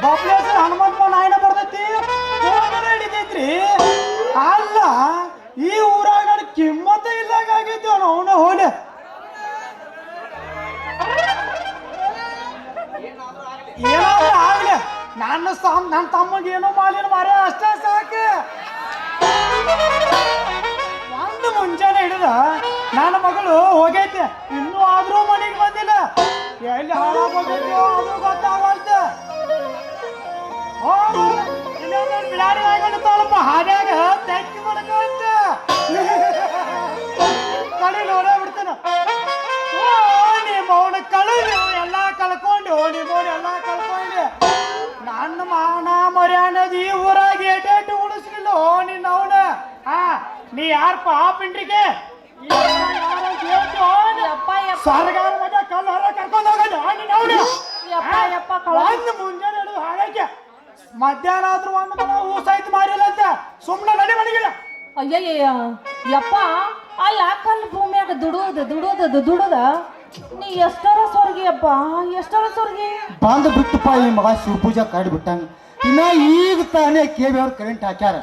ಬಬ್ಲೇಶ್ವರ ಹನುಮಂತ ನಾಯಿನ ಬರ್ತೈತಿ ಹಿಡಿತೈತ್ರಿ. ಅಲ್ಲ ಈ ಊರಾಗ ನನ್ ಕಿಮ್ಮತ್ತ ಇಲ್ಲಾಗ ಆಗೈತಿ ಅವನು ಹೋಲೆ. ಏನಾದ್ರೂ ಆಗ್ಲಿ ನನ್ನ ತಮ್ಮಗೆ ಏನೋ ಮಾಲಿನ ಮಾರ ಅಷ್ಟೇ ಸಾಕು. ಒಂದು ಮುಂಜಾನೆ ಹಿಡಿದ ನನ್ನ ಮಗಳು ಹೋಗೈತೆ, ಇನ್ನೂ ಆದ್ರೂ ಮನೆಗೆ ಬಂದಿಲ್ಲ. ಎಲ್ಲಿ ಹಾಳಾಗೋಗೈತೋ ಅದು ಗೊತ್ತಾಗಲ್ತ. ಬಿಡಾಡಿ ಆಗಿರ್ತಾಳಪ್ಪ ಹಾಡ್ಯಾಗ ತೆಕ್ಕಿ ಮಾಡ್ಕೊಂತ ಕಡೆ ನೋಡೇ ಬಿಡ್ತಾನ. ನಿಮ್ಮ ಅವನ ಕಳೆದು ಎಲ್ಲ ಕಳ್ಕೊಂಡು ಎಲ್ಲ ಕಳ್ಕೊಂಡು ನನ್ನ ಮಾನ ಮರ್ಯಾದದ ಈ ಊರಾಗ ಏಟೇಟು ಉಳಿಸ್ಲಿಲ್ಲ. ನಿನ್ನ ಅವನ ನೀ ಯಾರಪ್ಪ ಆ ಪಿಂಡ್ರಿಗೆ ಸರ್ಗಾರ ಮಗ ಕಲ್ಲು ಹೊರ ಕರ್ಕೊಂಡು ಹೋಗೋದು ನಿನ್ನ ಅವನು. ಒಂದು ಮುಂಜಾನೆ ಹಿಡಿದು ಹಾಳಾಕೆ ಮಧ್ಯಾಹ್ನ ಆದ್ರೂ ಒಂದು ಮನ ಊಸಾಯ್ತು ಮಾರಿಲ್ಲ ಅಂತ ಸುಮ್ಮನೆ ನಡಿ ಮನೆಗಿಲ್ಲ. ಅಯ್ಯಯ್ಯ ಯಪ್ಪ ಅಲ್ಲ ಕಲ್ಲು ಭೂಮಿಯಾಗ ದುಡುದ ನೀ ಎಷ್ಟರ ಸ್ವರ್ಗಿ ಅಪ್ಪ, ಎಷ್ಟರ ಸ್ವರ್ಗಿ ಬಂದು ಬಿಟ್ಟಪ್ಪ ಈ ಮಗ ಶಿವಪೂಜಾ ಕಾಡಿ ಬಿಟ್ಟಂಗ. ಇನ್ನ ಈಗ ತಾನೇ ಕೇವಿ ಅವ್ರು ಕರೆಂಟ್ ಹಾಕ್ಯಾರ.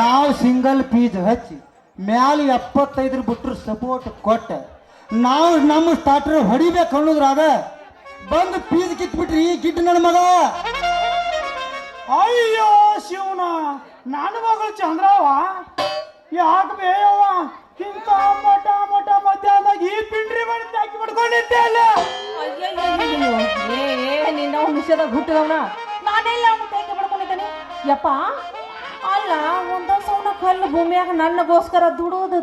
ನಾವು ಸಿಂಗಲ್ ಪೀಸ್ ಹಚ್ಚಿ ಮ್ಯಾಲ 75 ಬಿಟ್ರು ಸಪೋರ್ಟ್ ಕೊಟ್ಟ ನಾವು ನಮ್ಮ ಸ್ಟಾರ್ಟರ್ ಹೊಡಿಬೇಕು ಅನ್ನೋದ್ರಾಗ ಬಂದು ಪೀಸ್ ಕಿತ್ಬಿಟ್ರಿ ಈ ಗಿಡ್ಡ ನನ್ನ ಮಗ. ಅಯ್ಯೋ ಶಿವನ ನನ್ನ ಮಗಳು ಚಂದ್ರವ ಯಾಕೆ ಬೇಯವ್ವ ಇಂಥ ಮಠ ಮಧ್ಯಾಹ್ನದಾಗ ಈ ಪಿಂಡ್ರಿ ಬಡಿದು ಹಾಕಿ ಬಿಡ್ಕೊಂಡಿದ್ದೆ ಅಲ್ಲ. ನಿನ್ನ ವಿಷಯದಾಗ ಹುಟ್ಟಿದವನ ನಾನೆಲ್ಲ ಅವನು ಕೈಗೆ ಬಡ್ಕೊಂಡಿದ್ದಾನೆ ಯಪ್ಪ. ಅಲ್ಲ ಒಂದೊಂದು ಸೌನ ಕಲ್ಲು ಭೂಮಿಯಾಗ ನನ್ನಗೋಸ್ಕರ ದುಡುದು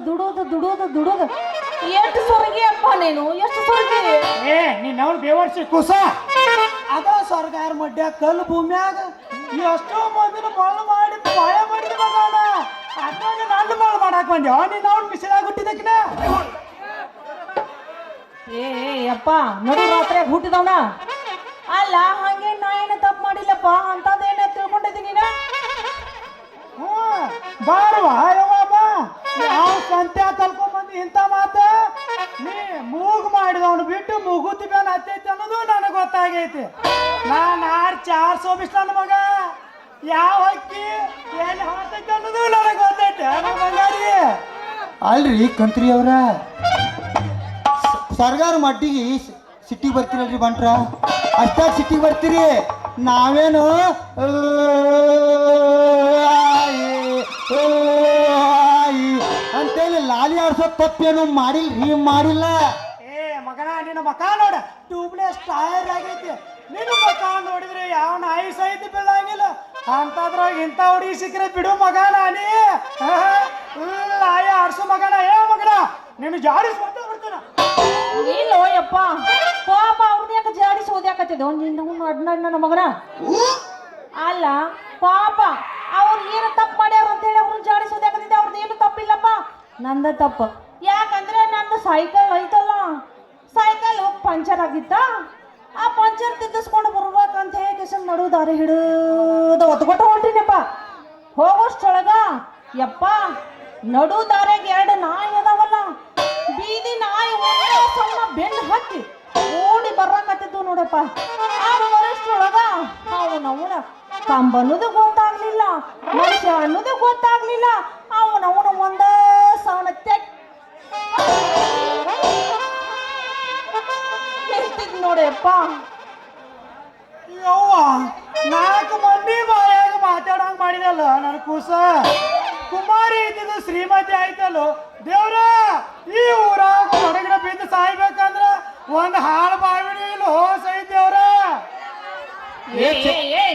ಎಷ್ಟು ಸ್ವರ್ಗಿ ಅಪ್ಪ ನೀನು, ಎಷ್ಟು ಸ್ವರ್ಗಿ. ನೀನ್ ಅವ್ರು ಬೇವರ್ಸಿ ಕುಸ ಅದ ಸರ್ಗಾರ ಮಡ್ಯ ಕಲ್ಲು ಭೂಮಿಯಾಗ ಎಷ್ಟೋ ಮಂದಿನ ಬಾಳು ಮಾಡಿ ಬಾಳೆ ಮಾಡಿದ ಮಗನ ಅದ್ರಾಗ ನನ್ನ ಬಾಳು ಮಾಡಾಕ್ ಬಂದ್ಯವ ನೀನ್ ಅವ್ನು ಬಿಸಿಲಾಗ ಹುಟ್ಟಿದಕ್ಕಿನ. ಅಪ್ಪ ನಡು ರಾತ್ರಿಯಾಗ ಹುಟ್ಟಿದವನ ಅಲ್ಲ ಹಂಗೆ ನಾ ಏನು ತಪ್ಪು ಮಾಡಿಲ್ಲಪ್ಪ ಅಂತದೇನ ತಿಳ್ಕೊಂಡಿದ್ದೀನಿ ನೀನ. ಬಾರವಾ ಯವ್ವ ಬಾ ಯಾವ ಸಂತೆ ಕಲ್ಕೊಂಡ್ಬಂದು ಇಂಥ ಮಾತ ನೀ ಮೂಗು ಮಾಡಿದವನು ಬಿಟ್ಟು ಮೂಗುತಿ ಬೇನ್ ಹತ್ತೈತಿ ಅನ್ನೋದು ನನಗೆ ಗೊತ್ತಾಗೈತಿ. ನಾನು 400 ಬಿಸ್ ನನ್ನ ಮಗ ಯಾವ ಅಕ್ಕಿ ಎಲ್ಲಿ ಹಾತೈತಿ ಅನ್ನೋದು ನನಗೆ ಗೊತ್ತೈತಿ. ಬಂಗಾರಿ ಅಲ್ರಿ ಕಂತ್ರಿ ಅವ್ರ ಸರ್ಗಾರ ಮಡ್ಡಿಗೆ ಸಿಟ್ಟಿಗೆ ಬರ್ತೀರಲ್ರಿ ಬಂಟ್ರ, ಅಷ್ಟಾಗಿ ಸಿಟ್ಟಿಗೆ ಬರ್ತೀರಿ. ನಾವೇನು ಅಂತೇಳಿ ಲಾಲಿ ಆಡ್ಸೋ ತಪ್ಪೇನು ಮಾಡಿಲ್ಲ. ಮಗನ ನಿನ್ನ ಮಕ ನೋಡ ಟ್ಯೂಬ್ಲೆಸ್ ಟೈರ್ ಆಗೈತಿ. ನಿನ್ನ ಮಕ ನೋಡಿದ್ರೆ ಯಾವ ನಾಯಿ ಸಹಿತ ಬೀಳಂಗಿಲ್ಲ ಅಂತದ್ರಾಗ ಇಂಥ ಹುಡುಗಿ ಸಿಕ್ಕರೆ ಬಿಡು ಮಗ ನಾನಿ ನಾಯಿ ಆಡ್ಸು ಮಗನ. ಮಗನ ನೀನು ಜಾಡಿಸ್ ಬಿಡ್ತಾನ ಇಲ್ಲೋ ಯಪ್ಪ ಪಾಪ ಅವ್ರನ್ನ ಯಾಕೆ ಜಾಡಿಸಿ ಓದ್ಯಾಕತ್ತಿದ್ದೆವು ನಿನ್ನ ಅಡ್ನಾಡ್ ನನ್ನ ಮಗನ. ಅಲ್ಲ ಪಾಪ ಅವ್ರು ಏನು ತಪ್ಪು ಮಾಡ್ಯಾರ ಅಂತೇಳಿ ಅವ್ರನ್ನ ಜಾಡಿಸಿ ಓದ್ಯಾಕತ್ತಿದ್ದೆ. ಅವ್ರದ್ದು ಏನು ತಪ್ಪಿಲ್ಲಪ್ಪ, ನಂದ ತಪ್ಪು. ಯಾಕಂದ್ರೆ ನಂದು ಸೈಕಲ್ ಐತಲ್ಲ, ಸೈಕಲ್ ಪಂಚರ್ ಆಗಿತ್ತ. ಆ ಪಂಚರ್ ತಿದ್ದಿಸ್ಕೊಂಡು ಬರ್ಬೇಕಂತ ಹೇಗೆ ನಡು ದಾರಿ ಹಿಡಿದು ಒತ್ಕೊಟ್ಟು ಹೊಂಟಿನಪ್ಪ. ಹೋಗೋಷ್ಟೊಳಗ ಯಪ್ಪ ನಡು ದಾರ್ಯಾಗ 2 ನಾಯಿ ಅದಾವಲ್ಲ, ಬೀದಿ ನಾಯಿ ಸಣ್ಣ ಬೆನ್ನು ಹತ್ತಿ ಓಡಿ ಬರಾಕತ್ತಿದ್ದು ನೋಡಪ್ಪ. ಆ ಬರೋಷ್ಟೊಳಗ ಅವನವನ ಕಂಬ ಅನ್ನೋದು ಗೊತ್ತಾಗ್ಲಿಲ್ಲ, ಮನುಷ್ಯ ಅನ್ನೋದು ಗೊತ್ತಾಗ್ಲಿಲ್ಲ. ಅವನವನ ಒಂದೇ ಸವನ ನಿಂತಿದ್ ನೋಡಪ್ಪ. ಯವ್ವ 4 ಮಂದಿ ಬಾಯಾಗ ಮಾತಾಡಂಗ್ ಮಾಡಿದಲ್ಲ ನನ್ನ ಕೂಸ. ಕುಮಾರಿ ಇದ್ದಿದ್ದು ಶ್ರೀಮತಿ ಆಯ್ತಲ್ಲ ದೇವ್ರ. ಈ ಊರಾಗ ಹೊರಗಡೆ ಬಿದ್ದು ಸಾಯ್ಬೇಕಂದ್ರ ಒಂದು ಹಾಳು ಬಾವಿನೂ ಇಲ್ಲ ಸೈ ದೇವ್ರ.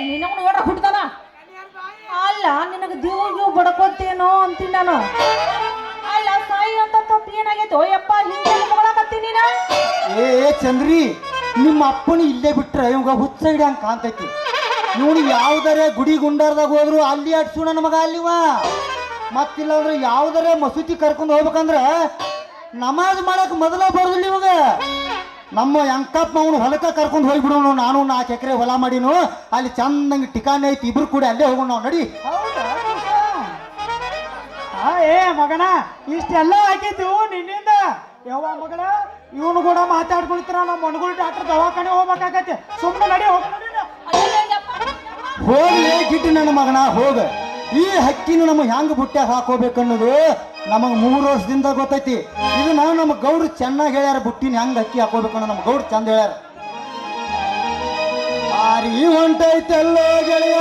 ನಿನ್ನ ನೋಡ್ರ ಹುಟ್ಟತಾನ ಅಲ್ಲ ನಿನಗೆ ದೇವ್ರಿಗೂ ಬಡ್ಕೊತೇನೋ ಅಂತೀನಿ ನಾನು. ಅಲ್ಲ ಸಾಯಿ ಅಂತ ತಪ್ಪು ಏನಾಗೈತೋ ಯಪ್ಪ ಹಿಂಗೆ ಮಾಡಕತ್ತೀನಿ ನೀನ. ಚಂದ್ರಿ ನಿಮ್ಮ ಅಪ್ಪನ ಇಲ್ಲೇ ಬಿಟ್ರೆ ಇವಾಗ ಹುಚ್ಚ ಹಿಡಿಯಂಗೆ ಕಾಣ್ತೈತಿ. ಇವನು ಯಾವ್ದಾರೆ ಗುಡಿ ಗುಂಡಾರ್ದಾಗ ಹೋದ್ರು ಅಲ್ಲಿ ಅಡ್ಸು ನನ್ನ ಮಗ ಅಲ್ಲಿವ. ಮತ್ತಿಲ್ಲ ಅಂದ್ರೆ ಯಾವ್ದಾರೆ ಮಸೂತಿ ಕರ್ಕೊಂಡು ಹೋಗ್ಬೇಕಂದ್ರೆ ನಮಾಜ್ ಮಾಡಕ್ ಮೊದಲ ಬರೋದಿಲ್ಲ ಇವಾಗ. ನಮ್ಮ ಅಂಕಪ್ಪ ಅವನು ಹೊಲಕ್ಕ ಕರ್ಕೊಂಡು ಹೋಗ್ಬಿಡೋನು. ನಾನು 4 ಎಕರೆ ಹೊಲ ಮಾಡಿನು, ಅಲ್ಲಿ ಚಂದಂಗೆ ಟಿಕಾಣಿ ಐತಿ, ಇಬ್ರು ಕೂಡ ಅಲ್ಲೇ ಹೋಗೋಣ ನಾವು ನಡಿ. ಮಗನ ಇಷ್ಟೆಲ್ಲ ಆಗಿದ್ದು ನಿನ್ನಿಂದ. ಯವ್ವ ಮಗಳ ಇವನು ಕೂಡ ಮಾತಾಡ್ಕೊಳ್ತೀರ. ನಮ್ಮ ಮನ್ಗಳು ಡಾಕ್ಟರ್ ದವಾಖಾನೆ ಹೋಗ್ಬೇಕಾಗತ್ತೆ. ಸುಮ್ಮನೆ ನಡಿ ಹೋಗ. ಹೋಗ್ಲೇ ಗಿಡ್ಡ ನನ್ನ ಮಗನ ಹೋಗ. ಈ ಹಕ್ಕಿನ ನಮಗೆ ಹೆಂಗ್ ಬುಟ್ಟ್ಯಾಗ ಹಾಕೋಬೇಕನ್ನೋದು ನಮಗೆ 3 ವರ್ಷದಿಂದ ಗೊತ್ತೈತಿ. ಇದು ನಾವು ನಮ್ಮ ಗೌಡ್ರು ಚೆನ್ನಾಗಿ ಹೇಳ್ಯಾರ, ಬುಟ್ಟಿನ ಹೆಂಗ್ ಹಕ್ಕಿ ಹಾಕೋಬೇಕನ್ನೋ ನಮ್ಮ ಗೌಡ್ರು ಚಂದ ಹೇಳ್ಯಾರ. ಆರಿ ಹೊಂಟೈತೆಲ್ಲೋ ಗೆಳೆಯ